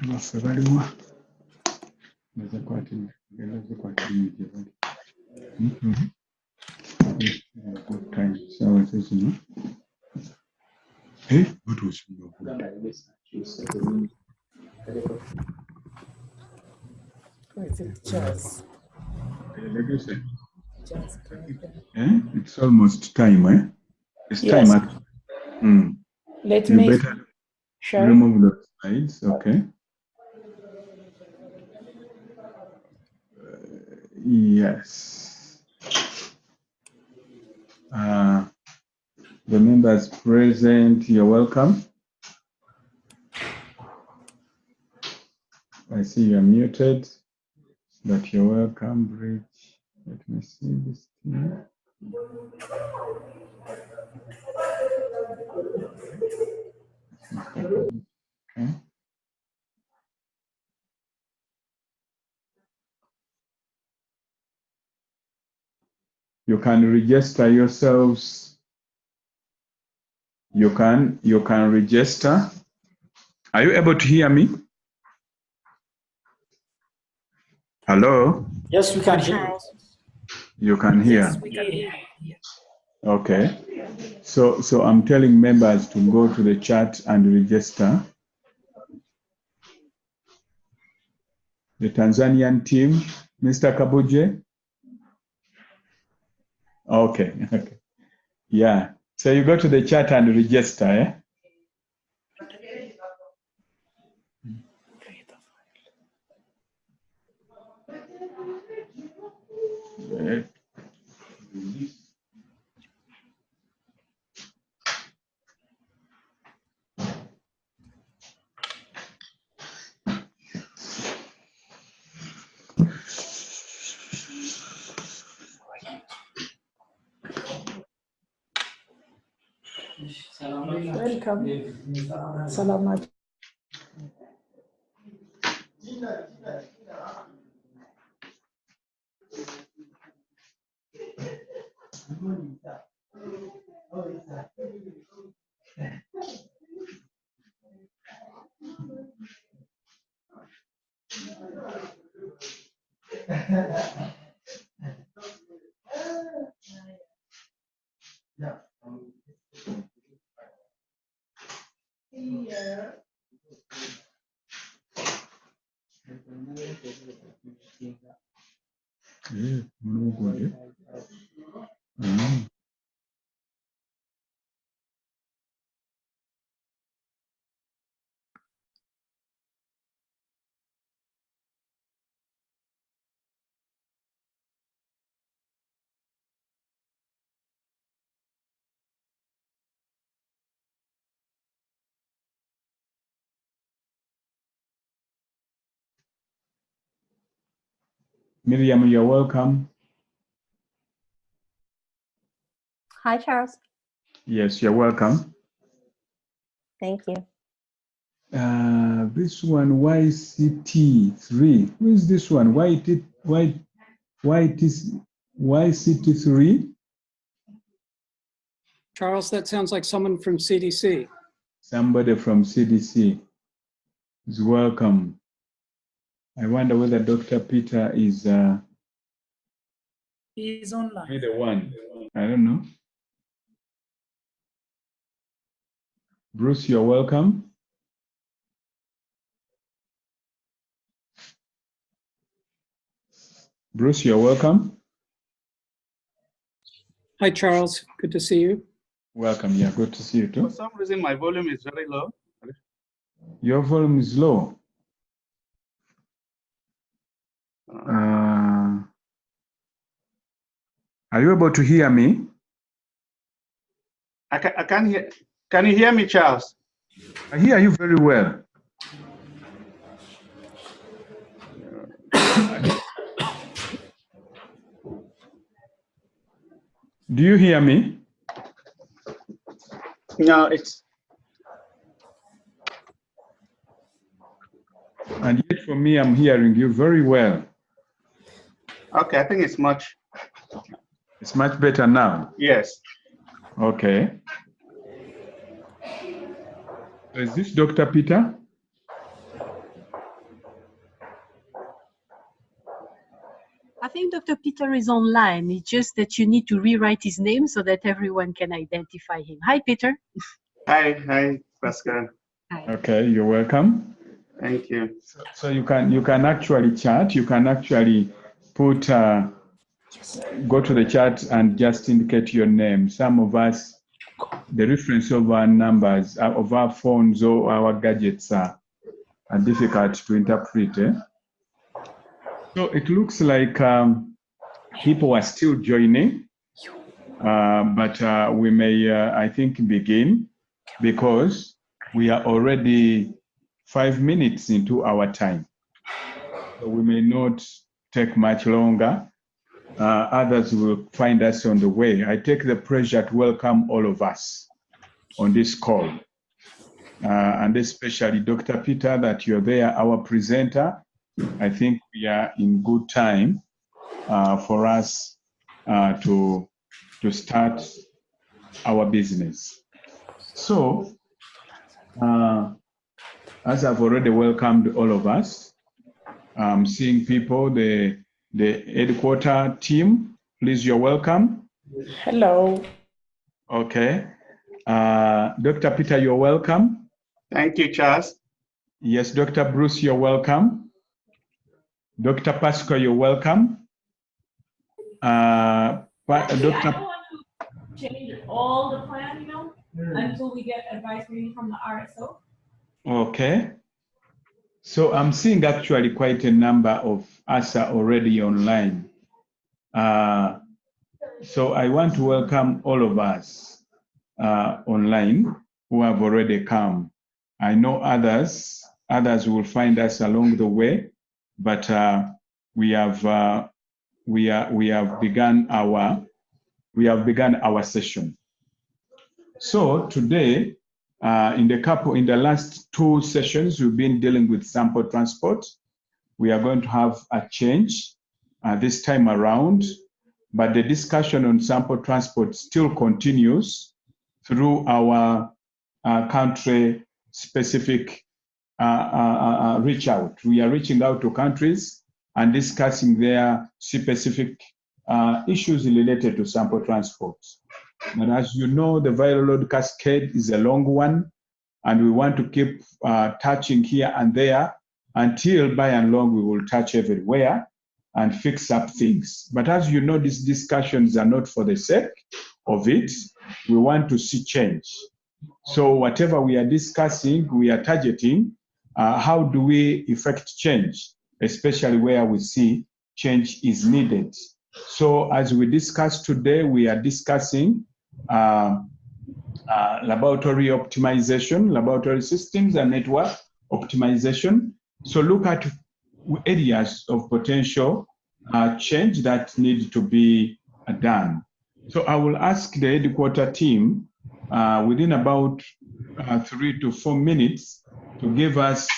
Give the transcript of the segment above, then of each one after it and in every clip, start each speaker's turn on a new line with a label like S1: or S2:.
S1: Good time. So it is, you know. Hey, what was your It's almost time, eh? It's
S2: Yes.
S1: time.
S2: Let
S1: You
S2: me
S1: better
S2: share.
S1: remove those slides, okay? Yes. The members present, you're welcome. I see you're muted, but you're welcome, Bridge. Let me see this thing. Okay. You can register yourselves. You can register. Are you able to hear me? Hello?
S2: Yes, we can hear.
S1: You can hear.
S2: Yes, we can hear.
S1: Okay. So I'm telling members to go to the chat and register. The Tanzanian team, Mr. Kabuje. Okay. Okay. Yeah. So you go to the chat and register, eh?
S2: Welcome. Salamat.
S1: Miriam, you're welcome.
S3: Hi, Charles.
S1: Yes, you're welcome.
S3: Thank you.
S1: This one, YCT3. Who is this one? YCT3?
S4: Charles, that sounds like someone from CDC.
S1: Somebody from CDC is welcome. I wonder whether Dr. Peter is
S2: He's online.
S1: the one. I don't know. Bruce, you're welcome. Bruce, you're welcome.
S4: Hi, Charles. Good to see you.
S1: Welcome. Yeah, good to see you too.
S5: For some reason, my volume is very low.
S1: Your volume is low. Are you able to hear me?
S5: I can't hear. Can you hear me, Charles?
S1: I hear you very well. Do you hear me?
S5: No, it's.
S1: And yet for me, I'm hearing you very well.
S5: Okay, I think it's much.
S1: It's much better now.
S5: Yes.
S1: Okay. So is this Dr. Peter?
S6: think Dr. Peter is online. It's just that you need to rewrite his name so that everyone can identify him. Hi, Peter.
S5: Hi, Pascal.
S6: Hi.
S1: Okay, you're welcome.
S5: Thank you.
S1: So you can actually chat. You can actually put go to the chat and just indicate your name. Some of us, the reference of our numbers of our phones or our gadgets are difficult to interpret. So it looks like people are still joining, but we may, I think, begin because we are already 5 minutes into our time. So we may not take much longer. Others will find us on the way. I take the pleasure to welcome all of us on this call, and especially Dr. Peter, that you're there, our presenter. I think we are in good time for us to start our business. So, as I've already welcomed all of us, I'm seeing people, the headquarter team, please, you're welcome.
S2: Hello.
S1: Okay. Dr. Peter, you're welcome.
S5: Thank you, Charles.
S1: Yes, Dr. Bruce, you're welcome. Dr. Pasco, you're welcome. Dr.
S7: I don't want to change all the plan, until we get advisory from the RSO.
S1: Okay. So I'm seeing actually quite a number of us are already online. So I want to welcome all of us online who have already come. I know others will find us along the way, but we have begun our session. So today, in the last 2 sessions, we've been dealing with sample transport. We are going to have a change this time around, but the discussion on sample transport still continues through our country-specific reach out. We are reaching out to countries and discussing their specific issues related to sample transport. And as you know, the viral load cascade is a long one, and we want to keep touching here and there until, by and long, we will touch everywhere and fix up things. But as you know, these discussions are not for the sake of it. We want to see change. So whatever we are discussing, we are targeting how do we effect change, especially where we see change is needed. So as we discuss today, we are discussing laboratory optimization, laboratory systems and network optimization. So look at areas of potential change that need to be done. So I will ask the headquarter team within about 3 to 4 minutes to give us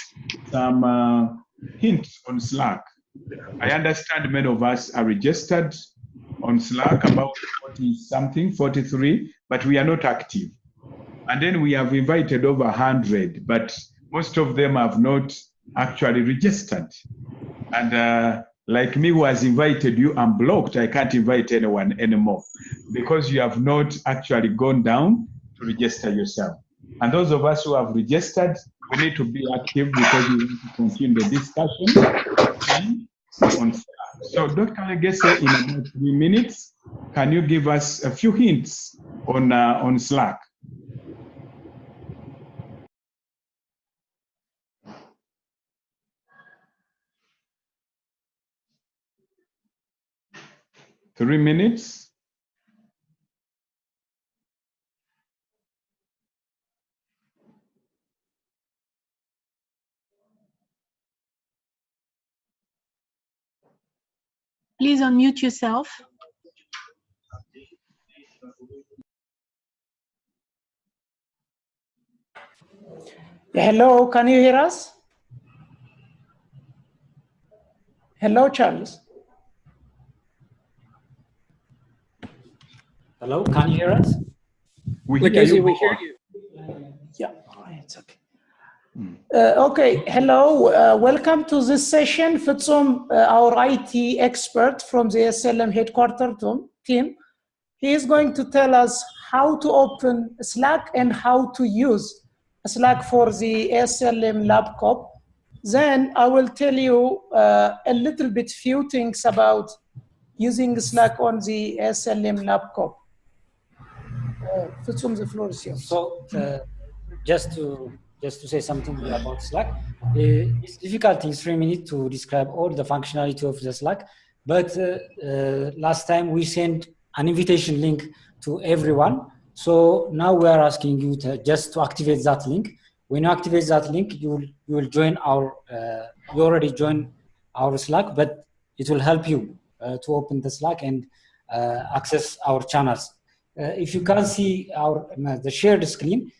S1: some hints on Slack. I understand many of us are registered on Slack, about 40-something, 43, but we are not active. And then we have invited over 100, but most of them have not actually registered. And like me, who has invited you, I'm blocked. I can't invite anyone anymore because you have not actually gone down to register yourself. And those of us who have registered, we need to be active because we want to continue the discussion on Slack. So Dr. Legese, in about 3 minutes, can you give us a few hints on Slack? Three minutes.
S6: Please unmute yourself.
S2: Hello, can you hear us? Hello, Charles.
S8: Hello, can you hear us?
S1: We hear you.
S4: We hear you.
S2: Yeah, it's okay. Okay, hello. Welcome to this session. Fitzum, our IT expert from the ASLM headquarters team. He is going to tell us how to open Slack and how to use Slack for the ASLM LabCoP. Then I will tell you a little bit few things about using Slack on the ASLM LabCoP. Fitzum, the floor is yours.
S8: So just to say something about Slack, it's difficult in 3 minutes to describe all the functionality of the Slack, but last time we sent an invitation link to everyone. So now we are asking you just to activate that link. When you activate that link, you will join our, you already joined our Slack, but it will help you to open the Slack and access our channels. If you can see the shared screen,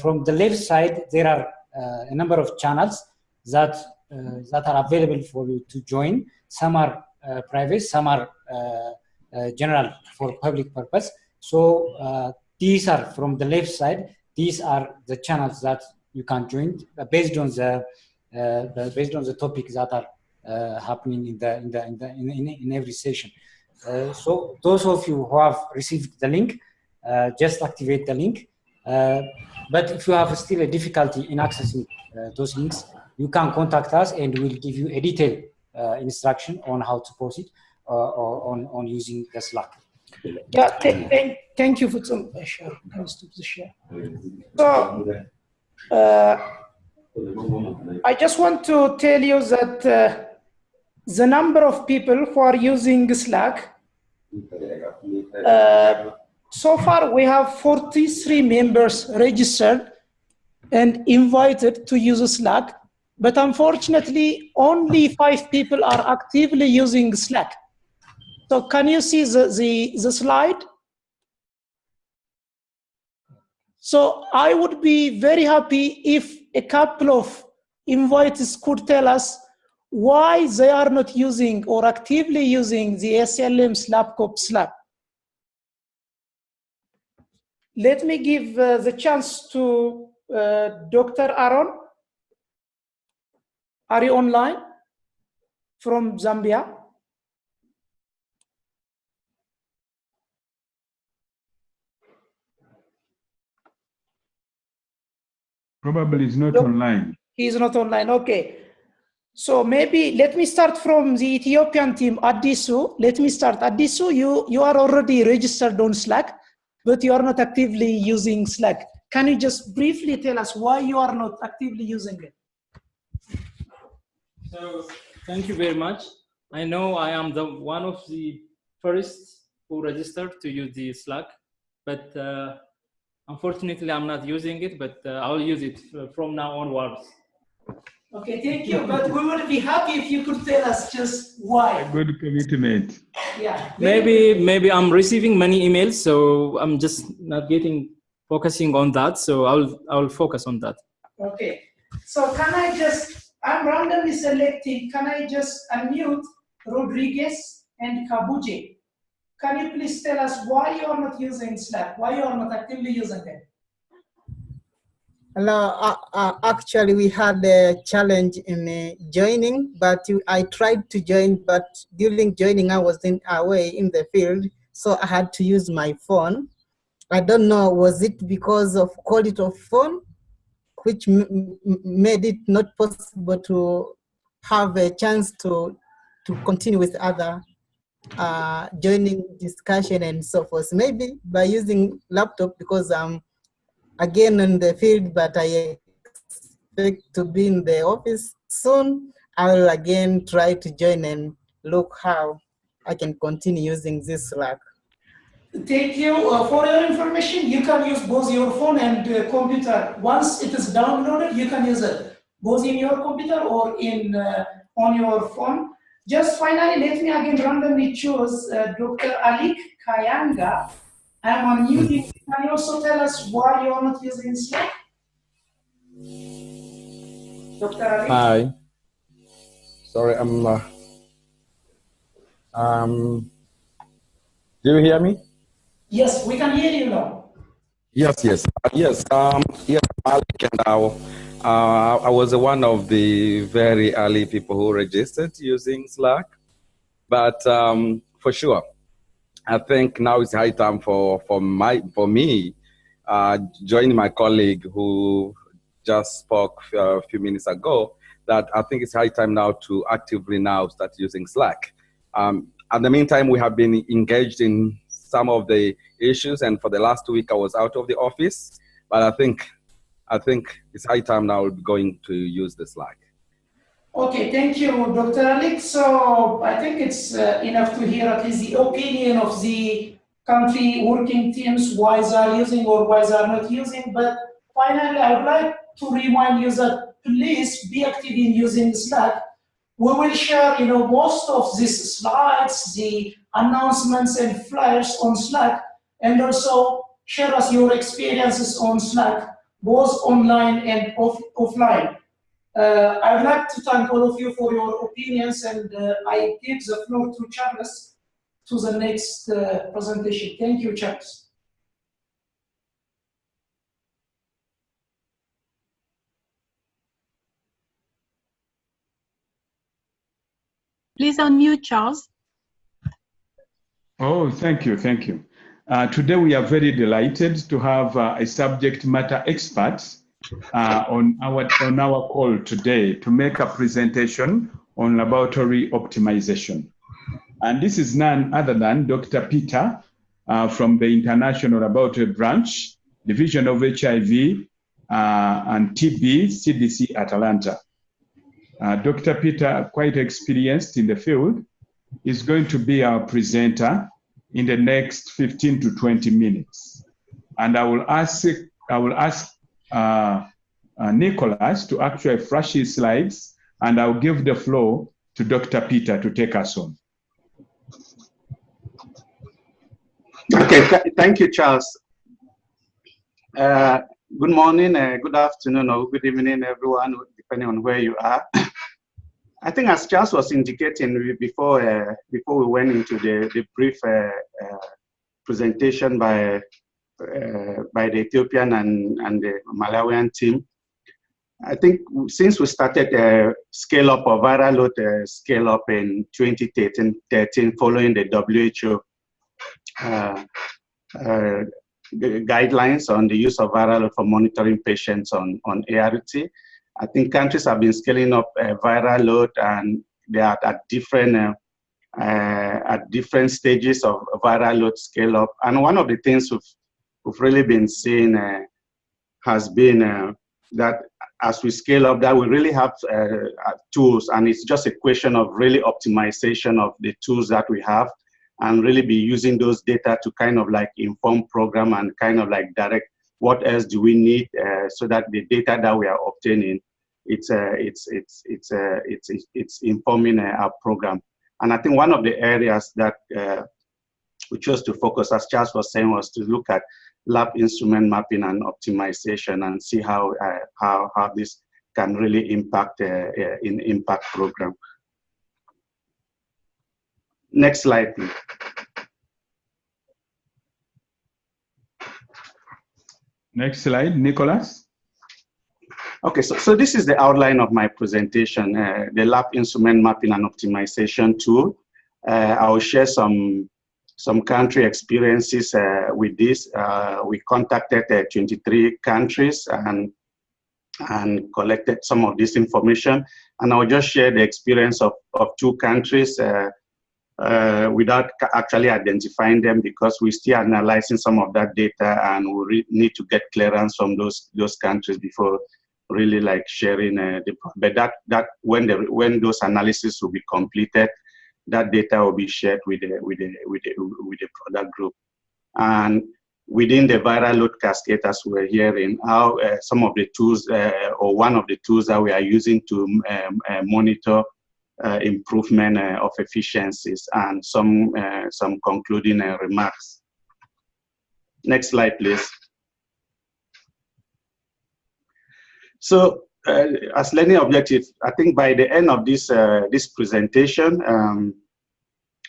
S8: from the left side, there are a number of channels that are available for you to join. Some are private, some are general for public purpose. So these are from the left side. These are the channels that you can join based on the topics that are happening in every session. So those of you who have received the link, just activate the link. But if you have still a difficulty in accessing those links, you can contact us and we'll give you a detailed instruction on how to proceed on using the Slack.
S2: Yeah, thank you for some share. Can you stop the share? So, I just want to tell you that the number of people who are using Slack, so far we have 43 members registered and invited to use Slack, but unfortunately only 5 people are actively using Slack. So can you see the slide? So I would be very happy if a couple of invitees could tell us why they are not using or actively using the ASLM's LabCoP Slack. Let me give the chance to Dr. Aaron. Are you online from Zambia?
S1: Probably is not online.
S2: He is not online, okay. So maybe let me start from the Ethiopian team, Adisu. Let me start. Adisu, you are already registered on Slack, but you are not actively using Slack. Can you just briefly tell us why you are not actively using it?
S9: So thank you very much. I know I am one of the first who registered to use the Slack, but unfortunately I'm not using it, but I'll use it from now onwards.
S2: Okay, thank you. But we would be happy if you could tell us just why.
S1: A good commitment.
S2: Yeah.
S9: Maybe I'm receiving many emails, so I'm just not focusing on that. So I'll focus on that.
S2: Okay. So I'm randomly selecting. Can I just unmute Rodriguez and Kabuje? Can you please tell us why you are not using Slack? Why you are not actively using it?
S10: Hello, actually we had a challenge in joining, but I tried to join, but during joining I was away in the field, so I had to use my phone. I don't know, was it because of quality of phone, which made it not possible to have a chance to continue with other joining discussion and so forth. Maybe by using laptop, because I'm again in the field, but I expect to be in the office soon. I will again try to join and look how I can continue using this Slack.
S2: Thank you. For your information, you can use both your phone and computer. Once it is downloaded, you can use it both in your computer or on your phone. Just finally, let me again randomly choose Dr. Alik Kayanga. I am unmuting. Can you also tell us why you are not using Slack? Dr. Alik?
S11: Hi. Sorry, do you hear me?
S2: Yes, we can hear you now.
S11: Yes. Yes, Malik, and I was one of the very early people who registered using Slack, but for sure, I think now it's high time for me, joining my colleague who just spoke a few minutes ago, that I think it's high time now to actively now start using Slack. At the meantime, we have been engaged in some of the issues, and for the last week I was out of the office, but I think it's high time now we're going to use the Slack.
S2: Okay, thank you, Dr. Alex. So I think it's enough to hear at least the opinion of the country working teams, why they are using or why they are not using. But finally, I would like to remind you that please be active in using Slack. We will share, most of these slides, the announcements and flyers on Slack, and also share us your experiences on Slack, both online and offline. I would like to thank all of you for your opinions, and I give the floor to Charles to the next presentation. Thank you, Charles.
S6: Please unmute, Charles.
S1: Oh, thank you, thank you. Today we are very delighted to have a subject matter expert on our call today to make a presentation on laboratory optimization. And this is none other than Dr. Peter from the International Laboratory Branch, Division of HIV and TB, CDC Atlanta. Dr. Peter, quite experienced in the field, is going to be our presenter in the next 15 to 20 minutes. And I will ask Nicholas to actually flash his slides, and I'll give the floor to Dr. Peter to take us on.
S5: Okay, thank you, Charles. Good morning, good afternoon, or good evening, everyone, depending on where you are. I think as Charles was indicating before we went into the brief presentation by the Ethiopian and the Malawian team, I think since we started scale up or viral load scale up in 2013 following the WHO guidelines on the use of viral load for monitoring patients on ART, I think countries have been scaling up viral load, and they are at different stages of viral load scale up. And one of the things we've really been seeing has been that as we scale up, that we really have tools, and it's just a question of really optimization of the tools that we have, and really be using those data to kind of like inform program and kind of like direct what else do we need so that the data that we are obtaining, it's informing our program. And I think one of the areas that we chose to focus, as Charles was saying, was to look at lab instrument mapping and optimization and see how this can really impact in impact program. Next slide, please.
S1: Next slide, Nicholas.
S5: Okay, so this is the outline of my presentation, the lab instrument mapping and optimization tool. I will share some country experiences with this. We contacted 23 countries and collected some of this information. And I'll just share the experience of 2 countries without actually identifying them, because we're still analyzing some of that data, and we need to get clearance from those countries before really like sharing but that when those analyses will be completed, that data will be shared with the product group. And within the viral load cascade, as we're hearing, how some of the tools or one of the tools that we are using to monitor improvement of efficiencies, and some concluding remarks. Next slide, please. So as learning objective, I think by the end of this presentation,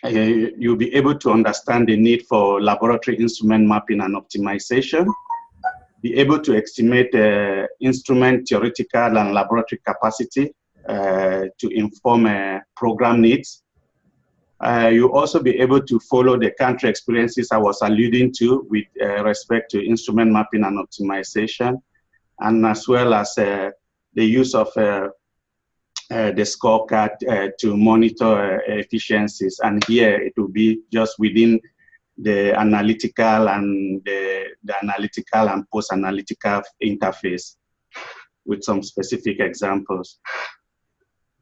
S5: you'll be able to understand the need for laboratory instrument mapping and optimization. be able to estimate instrument theoretical and laboratory capacity to inform program needs. You also be able to follow the country experiences I was alluding to with respect to instrument mapping and optimization, and as well as the use of the scorecard to monitor efficiencies. And here it will be just within the analytical and the analytical and post-analytical interface with some specific examples.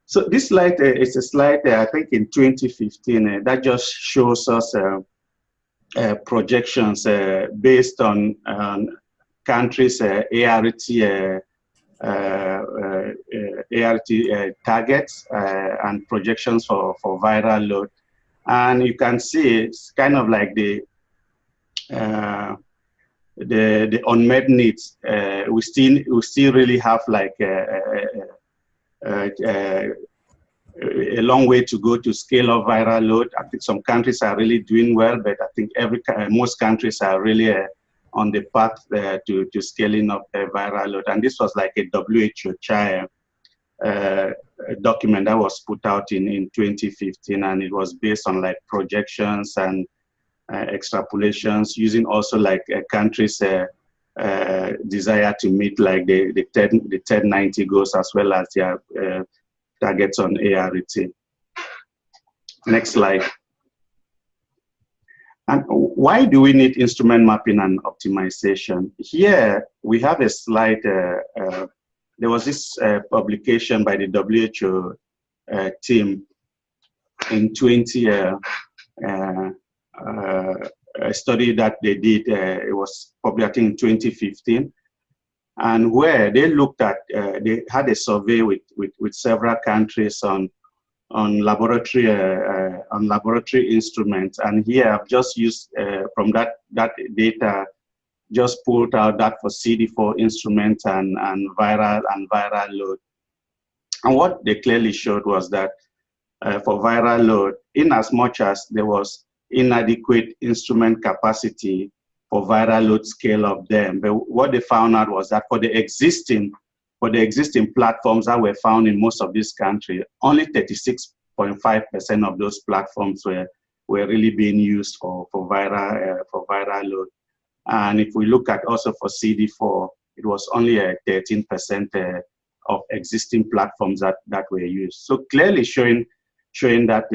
S5: So this slide is a slide, I think in 2015, that just shows us projections based on countries' ART targets and projections for viral load. And you can see it's kind of like the unmet needs. We still really have like a long way to go to scale up viral load. I think some countries are really doing well, but I think most countries are really on the path to scaling up viral load. And this was like a WHO CHA document that was put out in 2015, and it was based on like projections and extrapolations, using also like countries' desire to meet like the 1090 goals, as well as their targets on ART. Next slide. And why do we need instrument mapping and optimization? Here we have a slide. There was this publication by the WHO team in a study that they did. It was probably, I think, in 2015, and where they looked at, they had a survey with several countries on laboratory instruments. And here I've just used from that data, just pulled out that for CD4 instruments and viral load. And what they clearly showed was that for viral load, in as much as there was inadequate instrument capacity for viral load scale of them, but what they found out was that for the existing platforms that were found in most of these countries, only 36.5% of those platforms were really being used for viral load. And if we look at also for CD4, it was only 13% of existing platforms that were used. So clearly showing that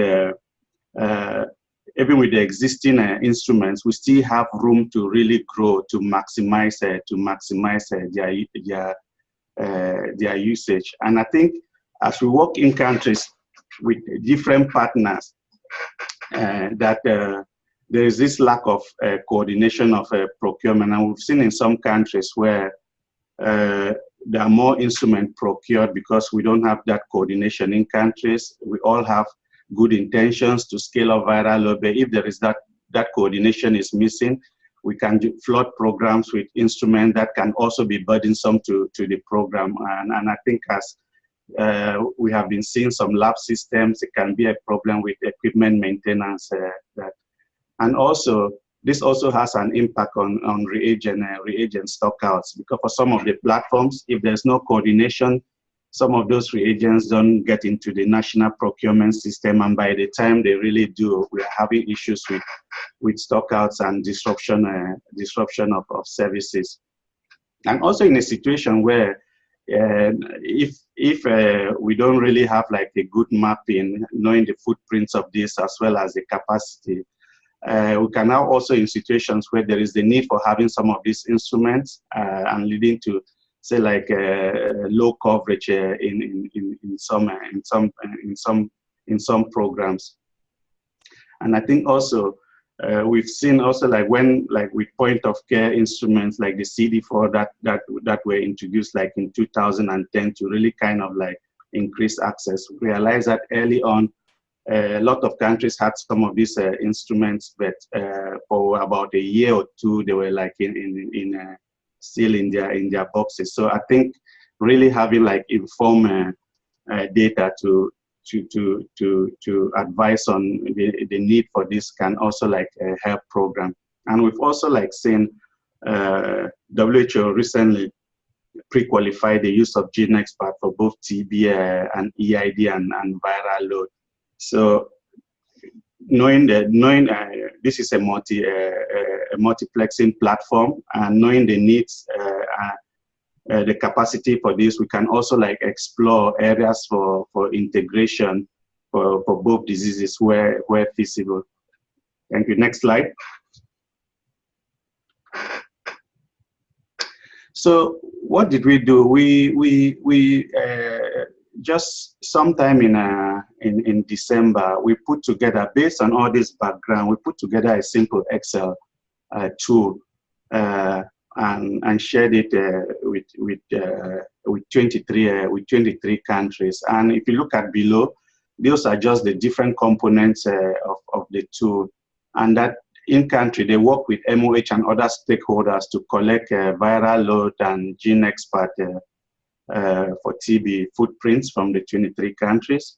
S5: even with the existing instruments, we still have room to really grow, to maximize their usage. And I think as we work in countries with different partners, that there is this lack of coordination of procurement. And we've seen in some countries where there are more instruments procured because we don't have that coordination in countries. We all have good intentions to scale up viral load, but if there is that coordination is missing, we can flood programs with instruments that can also be burdensome to the program. And I think as we have been seeing some lab systems, it can be a problem with equipment maintenance. And also, this also has an impact on reagent stockouts, because for some of the platforms, if there's no coordination, some of those reagents don't get into the national procurement system, and by the time they really do, we are having issues with stockouts and disruption of services. And also in a situation where if we don't really have like a good mapping, knowing the footprints of this as well as the capacity, we can now also in situations where there is the need for having some of these instruments and leading to, say, like low coverage in some programs. And I think also we've seen also like when with point of care instruments like the CD4 that were introduced like in 2010 to really kind of like increase access. We realized that early on a lot of countries had some of these instruments, but for about a year or two they were like still in their boxes. So I think really having like informed data to advise on the need for this can also like help program. And we've also like seen WHO recently pre-qualified the use of GeneXpert for both TB and EID and viral load. So knowing this is a multiplexing platform, and knowing the needs, the capacity for this, we can also like explore areas for integration for both diseases where feasible. Thank you. Next slide. So what did we do? We just sometime in December, we put together, based on all this background, we put together a simple Excel tool and shared it with 23 countries. And if you look at below, those are just the different components of the tool. And that in country, they work with MOH and other stakeholders to collect viral load and GeneXpert for TB footprints from the 23 countries.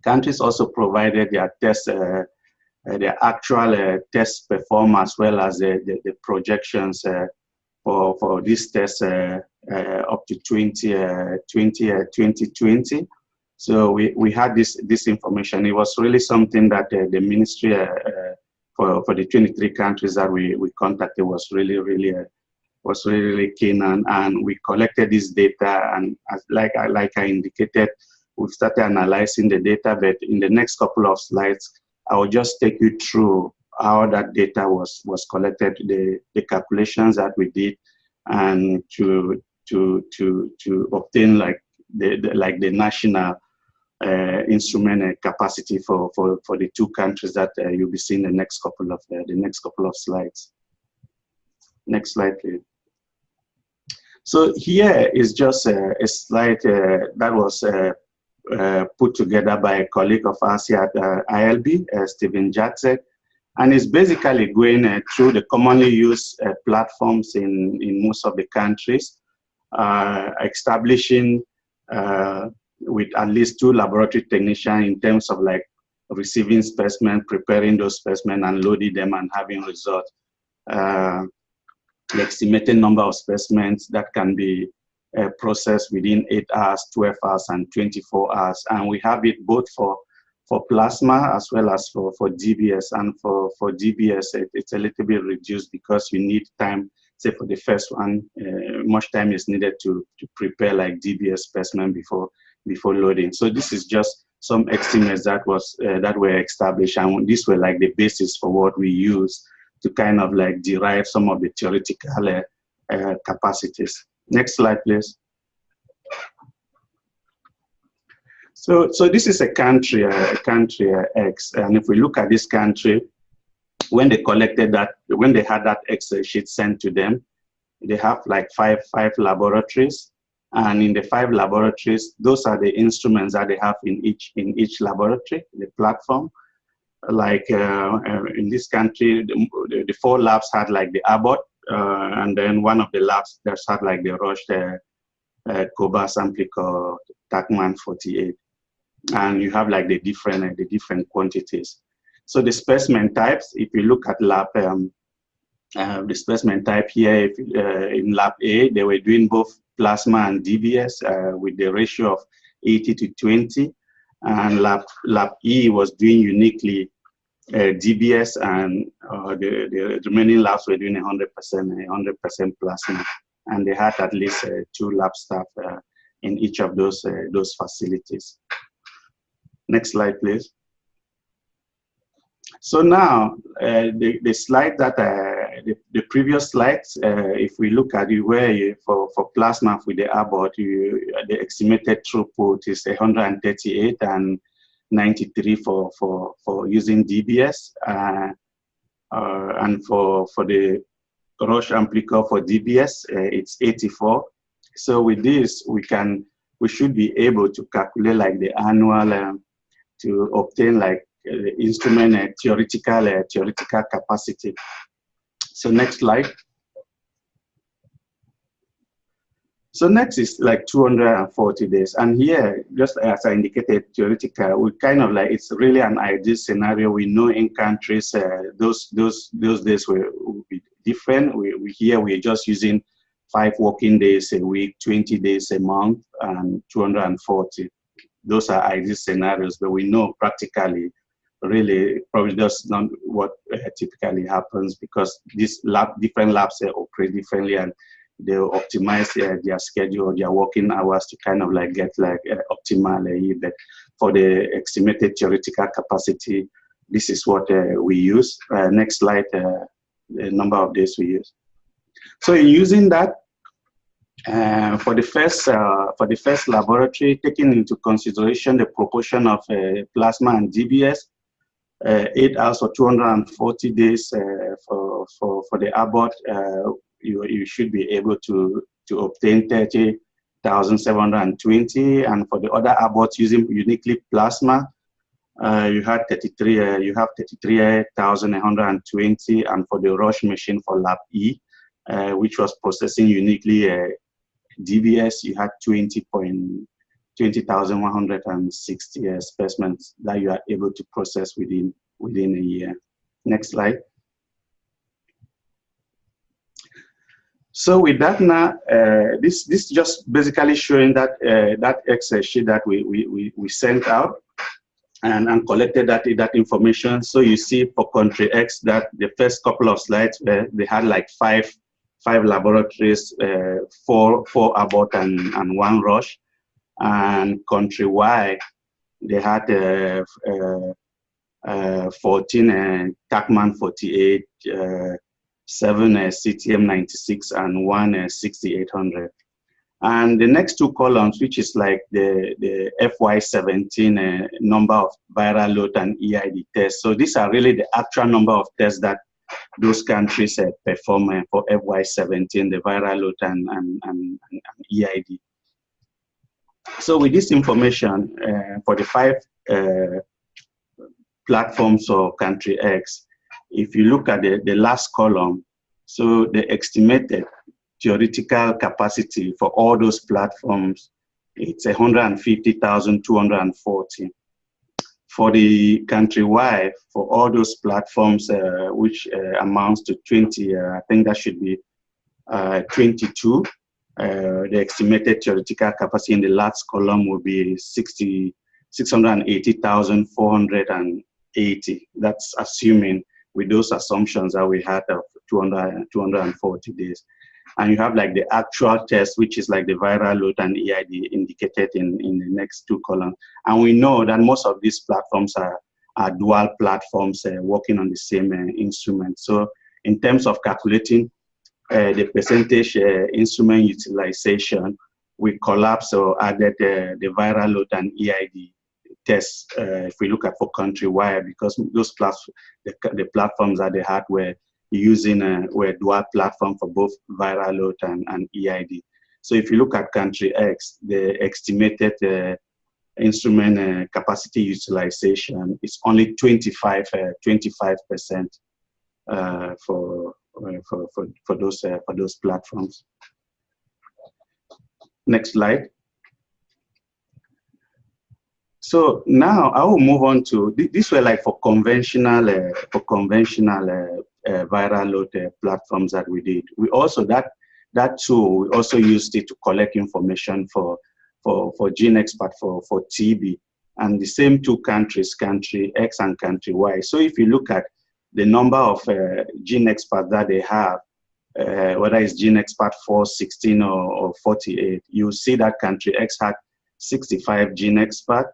S5: Countries also provided their test, their actual test perform, as well as the projections for this test up to 2020. So we had this information. It was really something that the ministry for the 23 countries that we contacted was really keen on, and we collected this data, and like I indicated, we've started analyzing the data. But in the next couple of slides, I will just take you through how that data was collected, the calculations that we did, and to obtain like the national instrument capacity for the two countries that you'll be seeing the next couple of slides. Next slide, please. So here is just a slide that was put together by a colleague of ours here at ILB, Stephen Jacek, and it's basically going through the commonly used platforms in most of the countries, establishing with at least 2 laboratory technicians in terms of like receiving specimen, preparing those specimen, and loading them and having results. The estimated number of specimens that can be processed within 8 hours, 12 hours, and 24 hours. And we have it both for plasma as well as for DBS. And for DBS, it's a little bit reduced because you need time. Say for the first one, much time is needed to prepare like DBS specimen before loading. So this is just some estimates that were established, and these were like the basis for what we use to kind of like derive some of the theoretical capacities. Next slide, please. So this is a country X, and if we look at this country, when they collected that, when they had that Excel sheet sent to them, they have like five laboratories. And in the 5 laboratories, those are the instruments that they have in each laboratory, the platform. Like in this country, the 4 labs had like the Abbott, and then one of the labs that had like the Roche Cobas Amplicor Tacman 48. And you have like the different quantities. So the specimen types, if you look at lab, the specimen type here, in lab A, they were doing both plasma and DBS with the ratio of 80 to 20, and lab E was doing uniquely DBS, and the remaining labs were doing 100% plasma, and they had at least 2 lab staff in each of those facilities. Next slide, please. So now the slide that the previous slides, if we look at it, where for plasma with the Abbott, the estimated throughput is 138 and 93 for using DBS, and for the Roche Amplicor for DBS, it's 84. So with this, we should be able to calculate like the annual to obtain like the instrument theoretical capacity. So next slide. So next is like 240 days. And here, just as I indicated, theoretical, we kind of like, it's really an ideal scenario. We know in countries, those days will be different. Here we're just using 5 working days a week, 20 days a month, and 240. Those are ideal scenarios, but we know practically, really, probably that's not what typically happens, because these different labs operate differently, and they optimize their schedule, their working hours to kind of like get like optimal yield. But for the estimated theoretical capacity, this is what we use. Next slide, the number of days we use. So in using that, for the first laboratory, taking into consideration the proportion of plasma and DBS, 8 hours or 240 days for the Abbott, you should be able to obtain 30,720, and for the other Abbott using uniquely plasma, you have 33,120, and for the Roche machine for Lab E, which was processing uniquely DBS, you had 20,160 specimens that you are able to process within a year. Next slide. So with that now, this just basically showing that that Excel sheet that we sent out and collected that information. So you see for country X that the first couple of slides they had like five laboratories, four Abbott and 1 Roche, and country Y they had 14 Tachman 48, 7 CTM 96, and 1 6800. And the next 2 columns, which is like the FY17 number of viral load and EID tests. So these are really the actual number of tests that those countries perform for FY17, the viral load and EID. So with this information, for the 5 platforms of country X, if you look at the last column, so the estimated theoretical capacity for all those platforms, it's 150,240. For the country-wide, for all those platforms, which amounts to 20, I think that should be 22. The estimated theoretical capacity in the last column will be 680,480. That's assuming with those assumptions that we had of 240 days. And you have like the actual test, which is like the viral load and EID indicated in the next 2 columns. And we know that most of these platforms are dual platforms working on the same instrument. So in terms of calculating the percentage instrument utilization, we collapsed or added the viral load and EID tests if we look at for countrywide, because those the platforms that they had were using were dual platform for both viral load and EID. So if you look at country X, the estimated instrument capacity utilization is only 25% for those platforms. Next slide. So now I will move on to these were like for conventional viral load platforms that we did. We also that tool we also used it to collect information for GeneXpert for TB, and the same 2 countries, country X and country Y. So if you look at the number of GeneXpert that they have, whether it's GeneXpert 4, 16 or 48, you see that country X had 65 GeneXpert,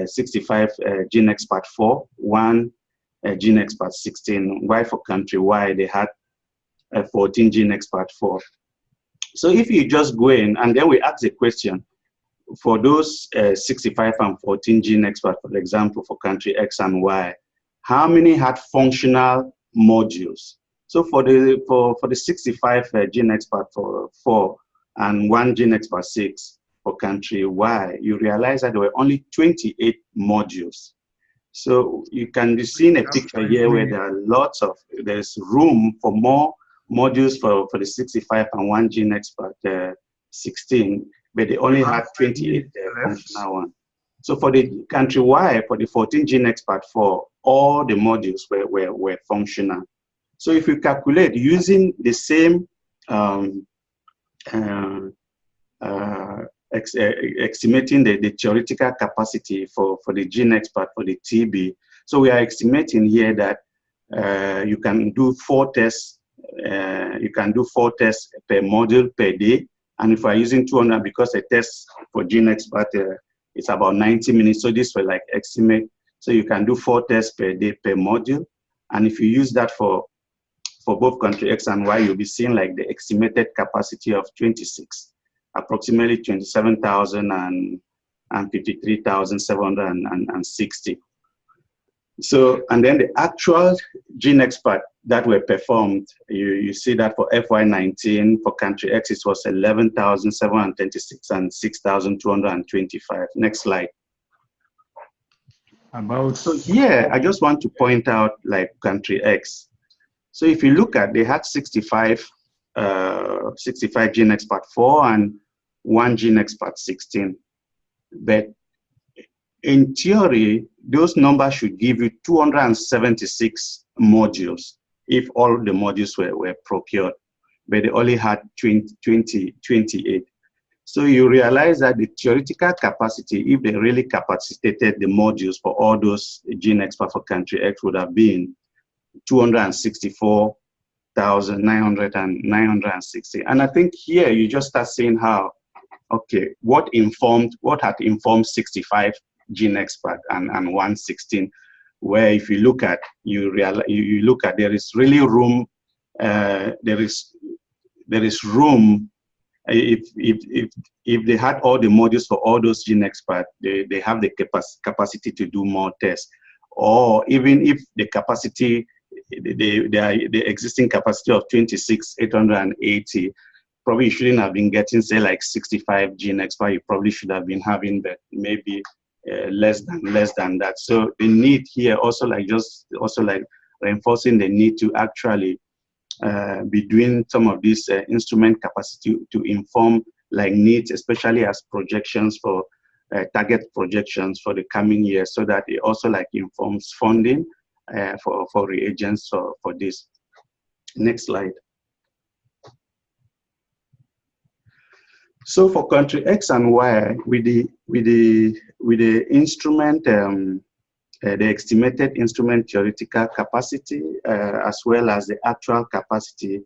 S5: 65 GeneXpert 4, 1 GeneXpert 16. Why for country Y they had 14 GeneXpert 4. So if you just go in and then we ask the question for those 65 and 14 GeneXpert, for example, for country X and Y, how many had functional modules? So for the 65 GeneXpert for 4 and 1 GeneXpert 6 for country Y, you realize that there were only 28 modules. So you can see in a picture here where there are there's room for more modules for the 65 and 1 GeneXpert 16, but they only had 28 functional ones. So for the country Y, for the 14 GeneXpert 4, all the modules were functional. So if you calculate using the same estimating the theoretical capacity for the gene expert for the TB, so we are estimating here that you can do 4 tests. You can do 4 tests per module per day, and if we're using 200, because a test for gene expert is about 90 minutes, so this will like estimate. So you can do 4 tests per day per module, and if you use that for both country X and Y, you'll be seeing like the estimated capacity of 26, approximately 27,000 and 53,760. So, and then the actual gene expert that were performed, you see that for FY19 for country X, it was 11,726 and 6,225. Next slide. So here, I just want to point out like country X. So if you look at, they had 65 gene expert 4 and 1 gene expert 16. But in theory, those numbers should give you 276 modules if all the modules were procured, but they only had 28. So you realize that the theoretical capacity, if they really capacitated the modules for all those gene expert for country X, would have been 264,960. And I think here you just start seeing how, okay, what had informed 65 gene expert and 116, where if you look at, you look at, there is really room, there is room. If they had all the modules for all those gene experts, they have the capacity to do more tests. Or even if the capacity, the existing capacity of 26,880, probably you shouldn't have been getting, say, like 65 gene experts. You probably should have been having, but maybe less than that. So the need here also like reinforcing the need to actually be doing some of this instrument capacity to inform like needs, especially as projections for target projections for the coming year, so that it also like informs funding for reagents for this. Next slide. So for country X and Y, with the instrument, the estimated instrument theoretical capacity, as well as the actual capacity,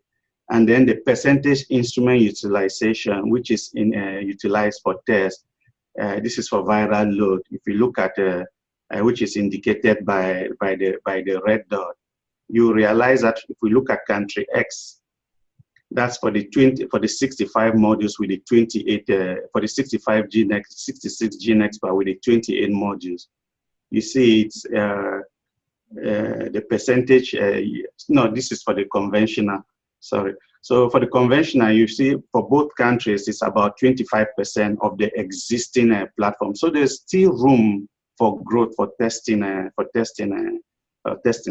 S5: and then the percentage instrument utilization, which is utilized for tests. This is for viral load. If you look at which is indicated by the red dot, you realize that if we look at country X, that's for the 65 modules with the 28 for the 66 gene expert with the 28 modules. You see, it's the percentage. No, this is for the conventional. Sorry. So for the conventional, you see for both countries, it's about 25% of the existing platform. So there's still room for growth for testing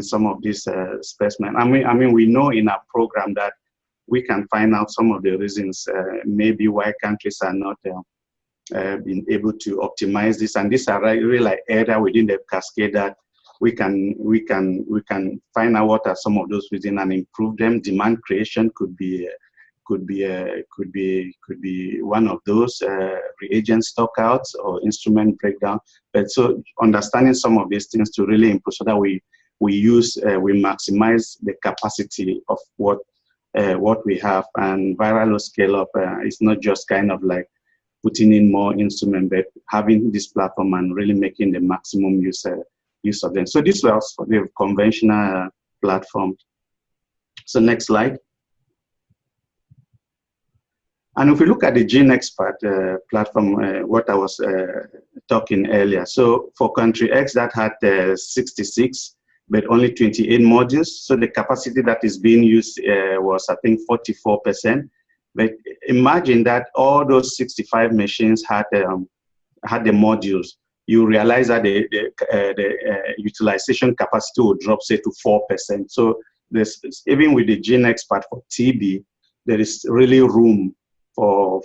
S5: some of these specimens. I mean, we know in our program that we can find out some of the reasons maybe why countries are not being able to optimize this, and these are really like area within the cascade that we can find out what are some of those reasons and improve them. Demand creation could be one of those, reagent stockouts or instrument breakdown. But so understanding some of these things to really improve, so that we maximize the capacity of what we have. And viral load scale up is not just kind of like putting in more instrument, but having this platform and really making the maximum use of them. So this was for the conventional platform. So next slide. And if we look at the Gene Expert platform, what I was talking earlier. So for country X, that had 66, but only 28 modules. So the capacity that is being used was, I think, 44%. But imagine that all those 65 machines had the modules. You realize that the utilization capacity will drop, say, to 4%. So there's, even with the Gene Expert for TB, there is really room for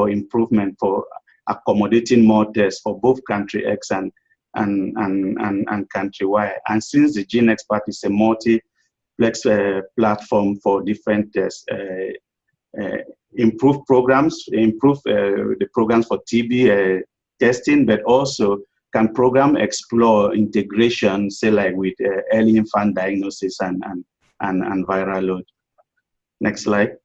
S5: improvement, for accommodating more tests for both country X and and countrywide. And since the Gene Expert is a multiplex platform for different improve the programs for TB testing, but also can program explore integration, say like with early infant diagnosis and viral load. Next slide.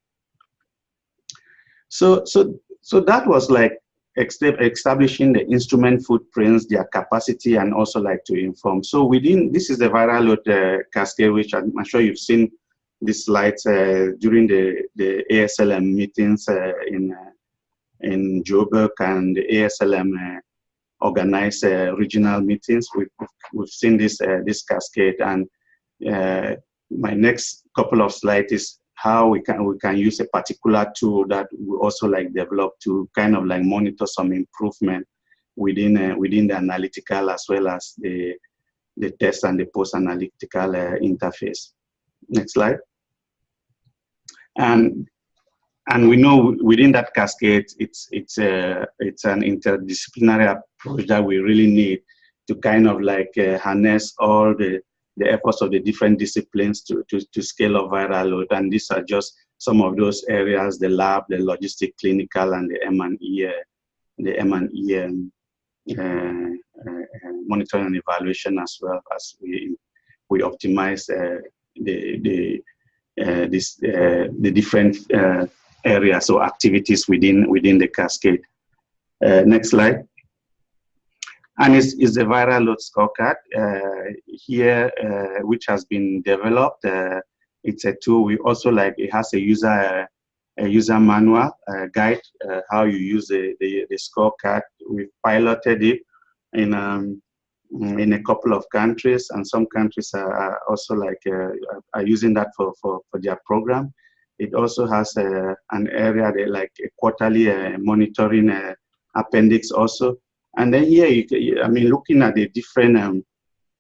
S5: So that was like establishing the instrument footprints, their capacity, and also like to inform. So within, this is the viral load cascade, which I'm sure you've seen these slides during the ASLM meetings in Joburg, and the ASLM organized regional meetings. We've seen this cascade, and my next couple of slides is how we can use a particular tool that we also like develop to kind of like monitor some improvement within the analytical as well as the test and the post-analytical interface. Next slide. And we know within that cascade, it's an interdisciplinary approach that we really need to kind of like harness all the efforts of the different disciplines to scale up viral load. And these are just some of those areas: the lab, the logistic, clinical, and the M&E monitoring and evaluation, as well as we optimize the different areas or activities within the cascade. Next slide. And it's the viral load scorecard here, which has been developed. It's a tool. We also like, it has a user manual guide how you use the scorecard. We've piloted it in a couple of countries, and some countries are also like are using that for their program. It also has an area that like a quarterly monitoring appendix also. And then here, I mean, looking at the different,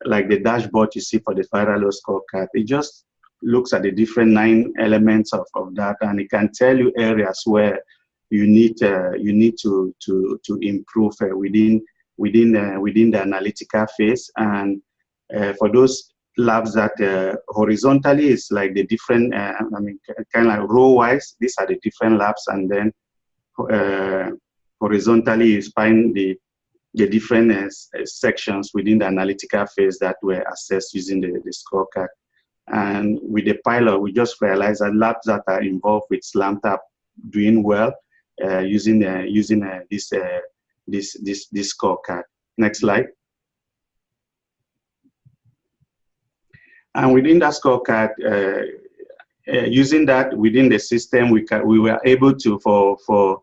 S5: like the dashboard you see for the viral load scorecard, it just looks at the different 9 elements of that, and it can tell you areas where you need to improve within the analytical phase. And for those labs that horizontally is like the different, I mean, kind of like row-wise, these are the different labs, and then horizontally you find the different sections within the analytical phase that were assessed using the scorecard. And with the pilot, we just realized that labs that are involved with SLAMTAP doing well using this scorecard. Next slide. And within that scorecard, using that within the system, we were able to for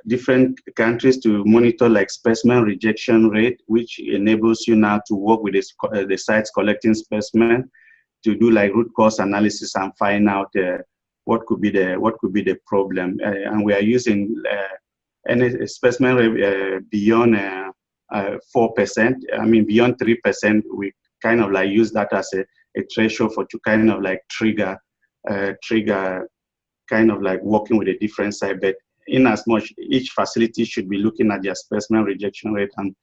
S5: different countries to monitor like specimen rejection rate, which enables you now to work with the sites collecting specimen to do like root cause analysis and find out what could be the problem. And we are using any specimen rate beyond 4%. I mean, beyond 3%, we kind of like use that as a threshold to kind of like trigger kind of like working with a different site. But in as much, each facility should be looking at their specimen rejection rate and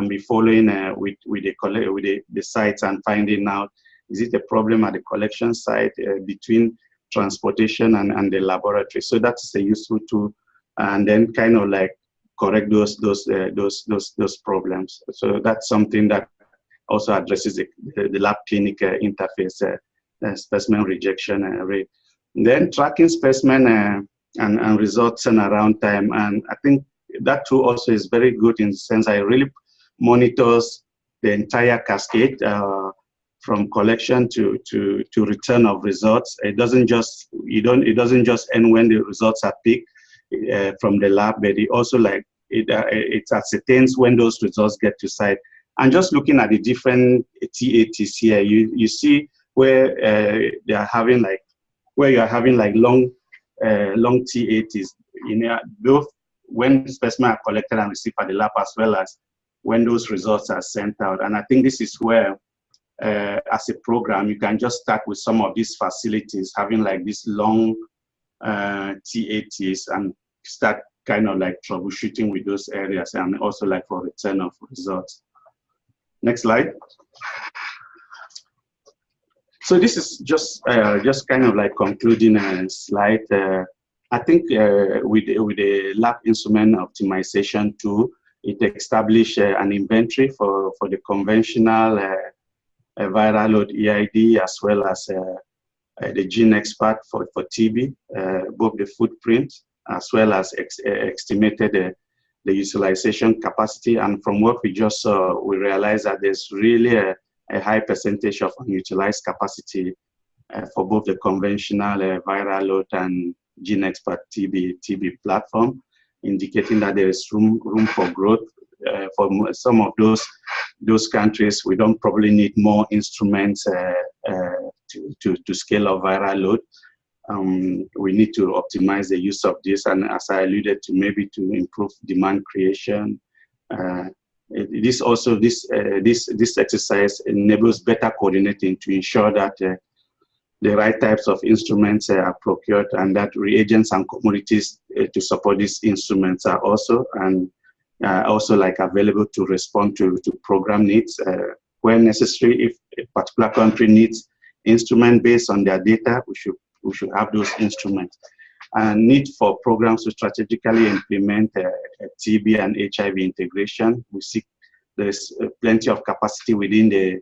S5: be following with the sites and finding out, is it a problem at the collection site between transportation and the laboratory. So that's a useful tool, and then kind of like correct those problems. So that's something that also addresses the lab clinic interface specimen rejection rate. And then tracking specimen and results and around time. And I think that tool also is very good in the sense it really monitors the entire cascade from collection to return of results. It doesn't just end when the results are picked from the lab, but it also like it ascertains when those results get to site. And just looking at the different TATs here, you see where they are having like long TATs, both when specimens are collected and received at the lab, as well as when those results are sent out. And I think this is where, as a program, you can just start with some of these facilities having like this long TATs and start kind of like troubleshooting with those areas, and also like for return of results. Next slide. So this is just kind of like concluding a slide. I think with the lab instrument optimization tool, it established an inventory for the conventional viral load EID as well as the gene expert for TB, both the footprint as well as estimated the utilization capacity. And from what we just saw, we realized that there's really a high percentage of unutilized capacity for both the conventional viral load and gene expert TB platform, indicating that there is room for growth. For some of those countries, we don't probably need more instruments to scale up viral load. We need to optimize the use of this, and as I alluded to, maybe to improve demand creation. This exercise enables better coordinating to ensure that the right types of instruments are procured, and that reagents and commodities to support these instruments are also like available to respond to program needs where necessary. If a particular country needs instrument based on their data, we should have those instruments. And need for programs to strategically implement TB and HIV integration. We see there's plenty of capacity within the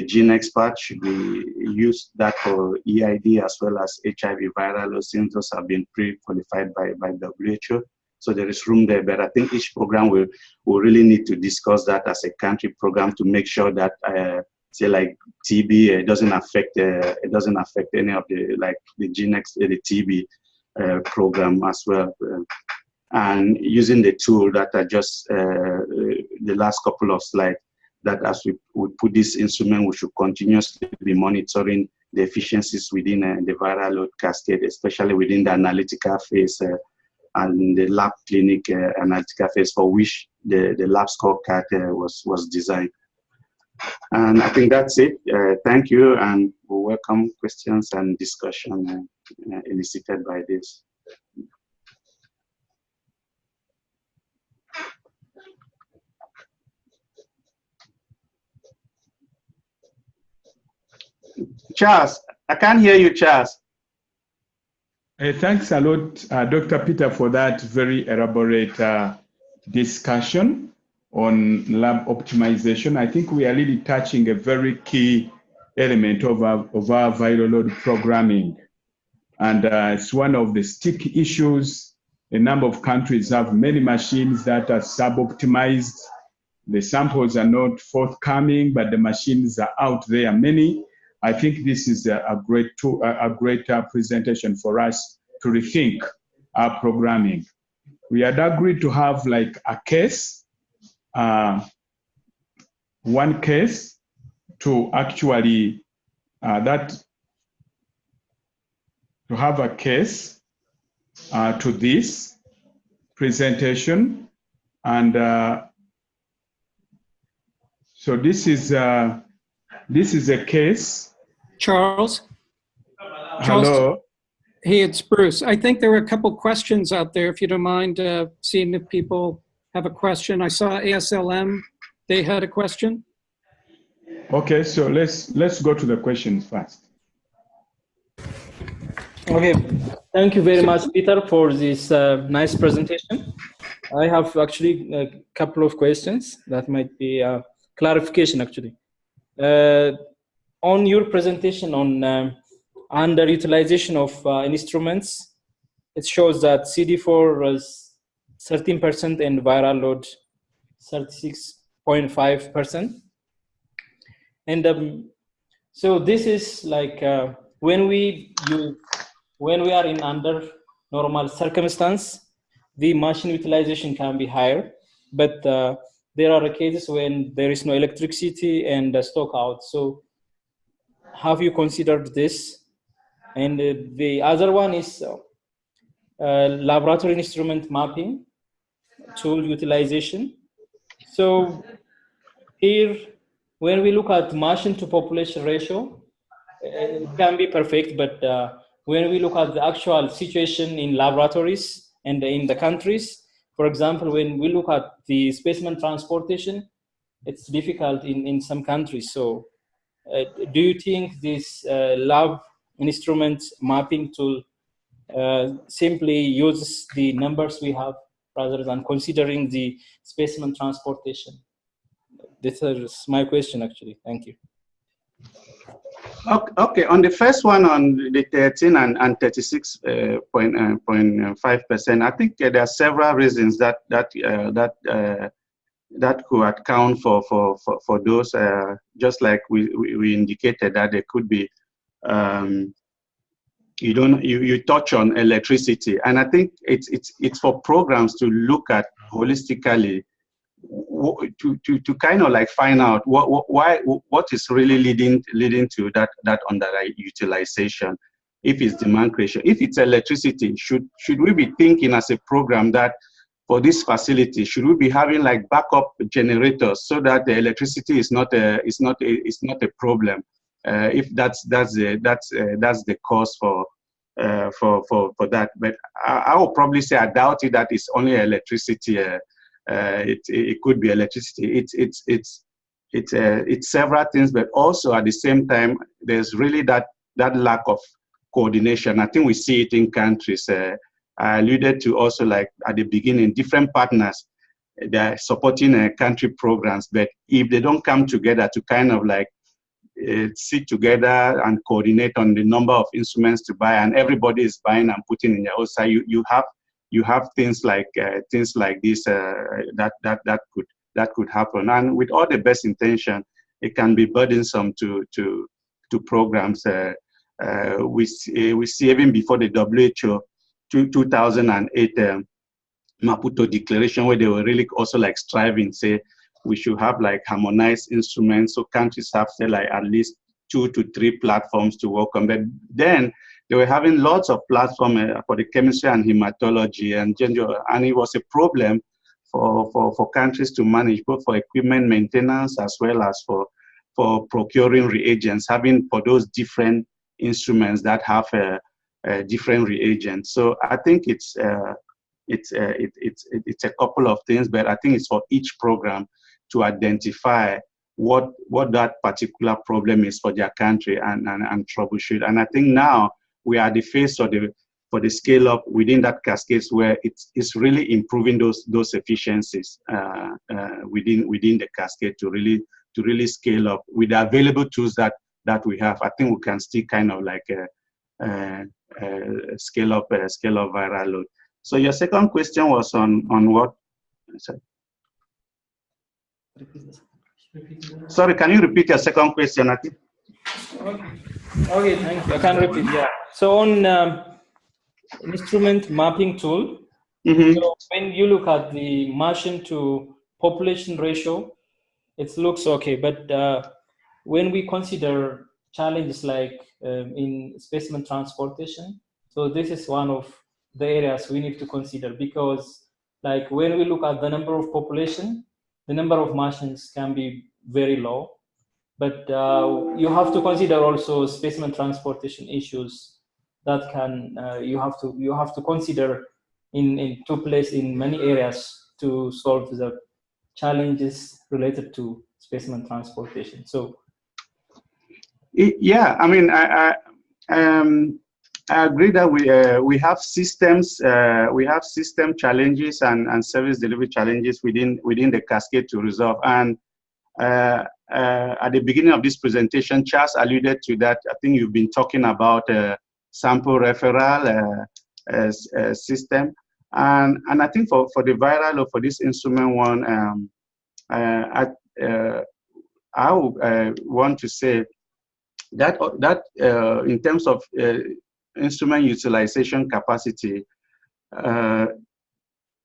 S5: gene expert. Should we use that for EID as well as HIV viral load, since those have been pre-qualified by WHO? So there is room there, but I think each program will really need to discuss that as a country program to make sure that say like TB doesn't affect any of the gene the TB program as well. And using the tool that I just the last couple of slides, that as we put this instrument, we should continuously be monitoring the efficiencies within the viral load cascade, especially within the analytical phase and the lab clinic analytical phase, for which the LabCoP was designed. And I think that's it. Thank you, and we welcome questions and discussion elicited by this. Charles, I can't hear you, Charles.
S1: Thanks a lot, Dr. Peter, for that very elaborate discussion on lab optimization. I think we are really touching a very key element of our viral load programming. And it's one of the sticky issues. A number of countries have many machines that are sub-optimized. The samples are not forthcoming, but the machines are out there, many. I think this is a great presentation for us to rethink our programming. We had agreed to have like a case, one case to actually to have a case to this presentation, and so this is a case.
S4: Charles?
S1: Hello.
S4: Hey, it's Bruce. I think there are a couple questions out there, if you don't mind seeing if people have a question. I saw ASLM, they had a question.
S1: Okay, so let's go to the questions first.
S9: Okay, thank you very much, Peter, for this nice presentation. I have actually a couple of questions that might be clarification, actually. On your presentation on underutilization of instruments, it shows that CD4 was 13% and viral load 36.5%. And so this is like when we are in under normal circumstance, the machine utilization can be higher, but there are cases when there is no electricity and stock out. So have you considered this? And the other one is laboratory instrument mapping tool utilization. So here, when we look at machine to population ratio, it can be perfect, but when we look at the actual situation in laboratories and in the countries, for example, when we look at the specimen transportation, it's difficult in some countries. So do you think this lab instrument mapping tool simply uses the numbers we have rather than considering the specimen transportation? This is my question, actually. Thank you.
S5: Okay, on the first one, on the 13 and 36.5%, I think there are several reasons that could account for those. Just like we indicated that there could be, you touch on electricity, and I think it's for programs to look at holistically, to kind of like find out what is really leading to that underutilization. If it's demand creation, if it's electricity, should we be thinking as a program that for this facility, should we be having like backup generators so that the electricity is not a problem? If that's the cause for that, but I will probably say I doubt it that it's only electricity. It could be electricity. It's several things, but also at the same time, there's really that lack of coordination. I think we see it in countries. I alluded to also, like at the beginning, different partners, they're supporting country programs, but if they don't come together to kind of like sit together and coordinate on the number of instruments to buy, and everybody is buying and putting in their own side, you have things like this that could happen. And with all the best intention, it can be burdensome to programs. We see even before the WHO 2008 Maputo Declaration, where they were really also like striving, say we should have like harmonized instruments, so countries have say like at least 2 to 3 platforms to work on. But then they were having lots of platforms for the chemistry and hematology and gender, and it was a problem for countries to manage, both for equipment maintenance as well as for procuring reagents, having for those different instruments that have different reagents. So I think it's a couple of things, but I think it's for each program to identify what that particular problem is for their country and troubleshoot. And I think now we are at the phase for the scale up within that cascade where it's really improving those efficiencies within the cascade to really scale up with the available tools that we have. I think we can still kind of like scale up viral load. So your second question was on what? Sorry, can you repeat your second question? I think.
S9: Okay, thank you. I can repeat. Yeah. So on instrument mapping tool, so when you look at the Martian to population ratio, it looks okay. But when we consider challenges like in specimen transportation, so this is one of the areas we need to consider, because like when we look at the number of population, the number of Martians can be very low. But you have to consider also specimen transportation issues that can you have to consider in place in many areas to solve the challenges related to specimen transportation. So
S5: yeah, I mean I agree that we have systems, we have system challenges and service delivery challenges within the cascade to resolve. And at the beginning of this presentation, Charles alluded to that. I think you've been talking about sample referral system, and I think for the viral or for this instrument one, I want to say that in terms of instrument utilization capacity,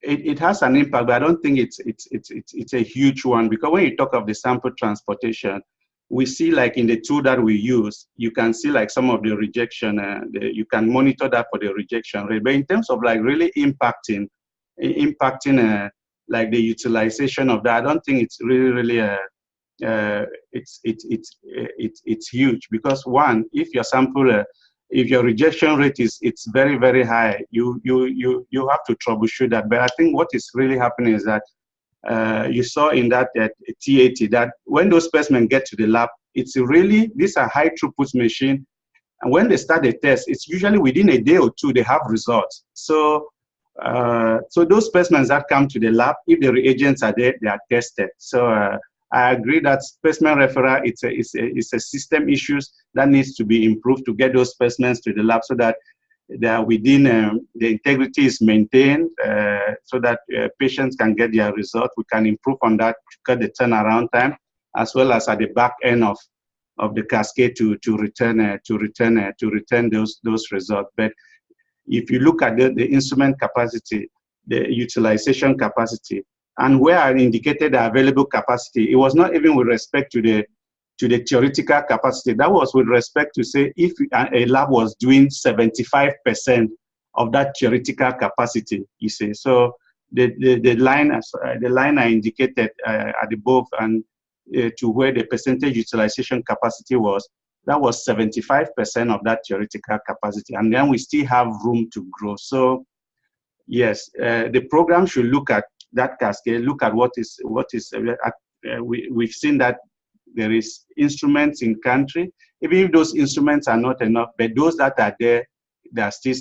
S5: it has an impact, but I don't think it's a huge one, because when you talk of the sample transportation, we see like in the tool that we use, you can see like some of the rejection, you can monitor that for the rejection rate. But in terms of like really impacting like the utilization of that, I don't think it's really it's huge, because one, if your sample if your rejection rate it's very, very high, you have to troubleshoot that. But I think what is really happening is that you saw in that TAT that when those specimens get to the lab, it's really, these are high throughput machine. And when they start the test, it's usually within a day or two, they have results. So, so those specimens that come to the lab, if the reagents are there, they are tested. So I agree that specimen referral, it's a system issues that needs to be improved to get those specimens to the lab so that they are within, the integrity is maintained so that patients can get their result. We can improve on that to cut the turnaround time, as well as at the back end of the cascade to return those results. But if you look at the instrument capacity, the utilization capacity, and where I indicated the available capacity, it was not even with respect to the theoretical capacity. That was with respect to, say, if a lab was doing 75% of that theoretical capacity, you see. So the line I indicated at above and to where the percentage utilization capacity was, that was 75% of that theoretical capacity. And then we still have room to grow. So yes, the program should look at that cascade, look at we've seen that there is instruments in country, even if those instruments are not enough, but those that are there, they are still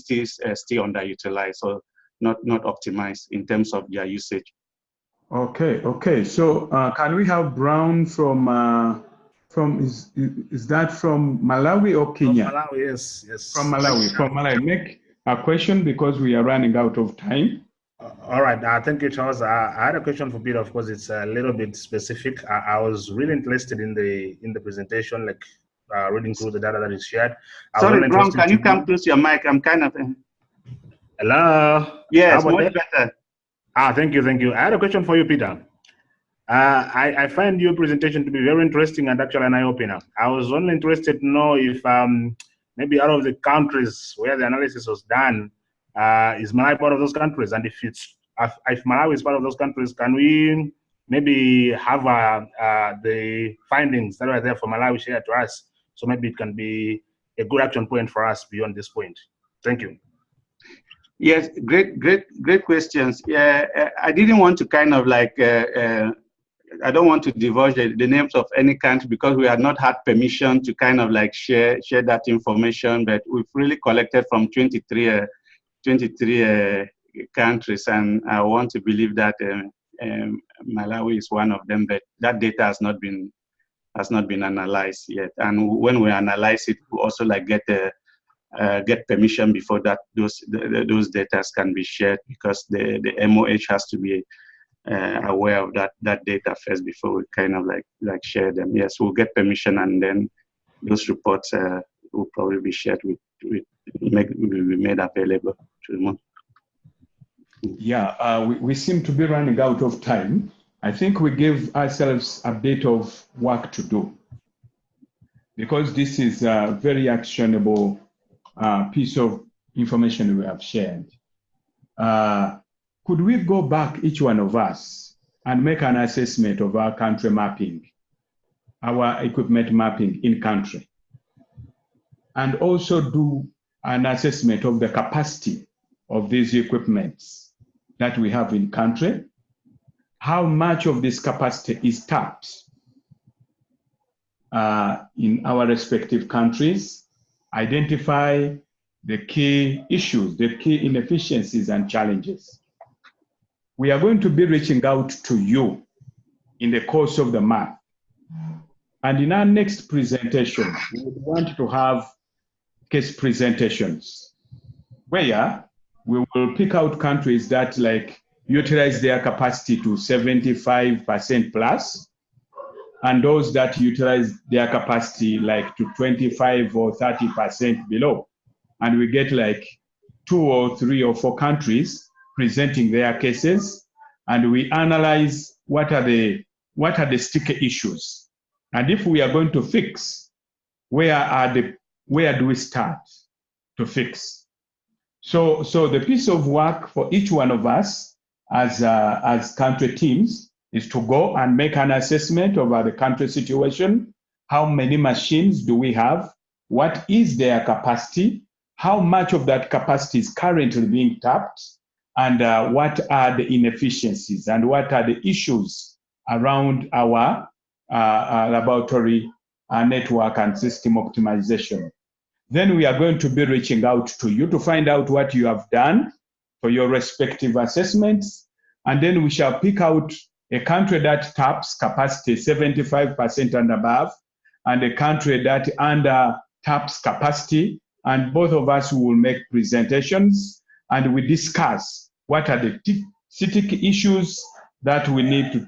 S5: underutilized, so not optimized in terms of their usage.
S1: Okay. So can we have Brown from is that from Malawi or Kenya?
S12: From Malawi, yes.
S1: From Malawi. Make a question because we are running out of time.
S12: All right. Thank you, Charles. I had a question for Peter. Of course, it's a little bit specific. I was really interested in the presentation, like reading through the data that is shared.
S5: Sorry, Brown, can you come close to your mic? I'm kind of...
S12: Hello?
S5: Yes, much better.
S12: Thank you. I had a question for you, Peter. I find your presentation to be very interesting and actually an eye-opener. I was only interested to know if maybe out of the countries where the analysis was done, is Malawi part of those countries? And if Malawi is part of those countries, can we maybe have the findings that are there for Malawi shared to us? So maybe it can be a good action point for us beyond this point. Thank you.
S5: Yes, great questions. Yeah, I didn't want to kind of like, I don't want to divulge the names of any country because we had not had permission to kind of like share that information, but we've really collected from 23 countries, and I want to believe that Malawi is one of them, but that data has not been analyzed yet. And when we analyze it, we also like get permission before that those data can be shared, because the MOH has to be aware of that data first before we kind of like share them. Yes, we'll get permission, and then those reports will probably be shared will be made available to them.
S1: Yeah, we seem to be running out of time. I think we give ourselves a bit of work to do, because this is a very actionable piece of information we have shared. Could we go back, each one of us, and make an assessment of our country mapping, our equipment mapping in country, and also do an assessment of the capacity of these equipments that we have in country? How much of this capacity is tapped in our respective countries? Identify the key issues, the key inefficiencies and challenges. We are going to be reaching out to you in the course of the month. And in our next presentation, we would want to have case presentations where we will pick out countries that like utilize their capacity to 75% plus, and those that utilize their capacity like to 25 or 30% below. And we get like 2 or 3 or 4 countries presenting their cases, and we analyze what are the sticky issues, and if we are going to fix, where do we start to fix? So the piece of work for each one of us as country teams is to go and make an assessment of the country situation. How many machines do we have? What is their capacity? How much of that capacity is currently being tapped? and what are the inefficiencies and what are the issues around our laboratory network and system optimization. Then we are going to be reaching out to you to find out what you have done for your respective assessments. And then we shall pick out a country that taps capacity 75% and above, and a country that under taps capacity. And both of us will make presentations and we discuss what are the specific issues that we need to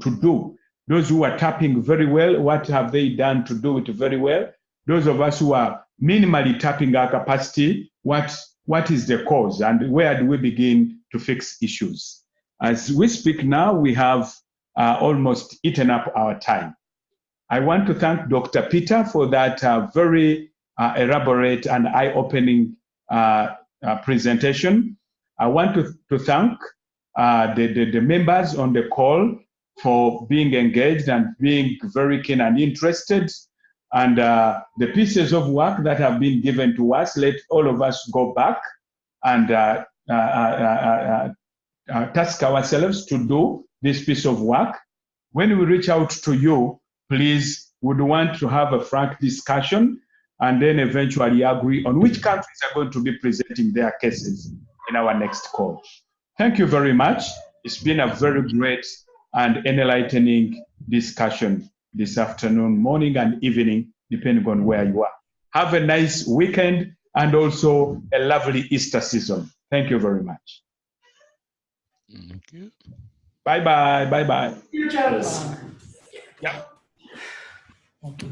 S1: do. Those who are tapping very well, what have they done to do it very well? Those of us who are minimally tapping our capacity, what is the cause and where do we begin to fix issues? As we speak now, we have almost eaten up our time. I want to thank Dr. Peter for that very elaborate and eye-opening presentation. I want to thank the members on the call for being engaged and being very keen and interested. And the pieces of work that have been given to us, let all of us go back and task ourselves to do this piece of work. When we reach out to you, please, would want to have a frank discussion and then eventually agree on which countries are going to be presenting their cases in our next call. Thank you very much. It's been a very great and enlightening discussion this afternoon, morning, and evening, depending on where you are. Have a nice weekend and also a lovely Easter season. Thank you very much.
S13: Thank you.
S1: Bye-bye. Bye-bye.
S2: Charles.
S1: Yeah.
S2: Okay.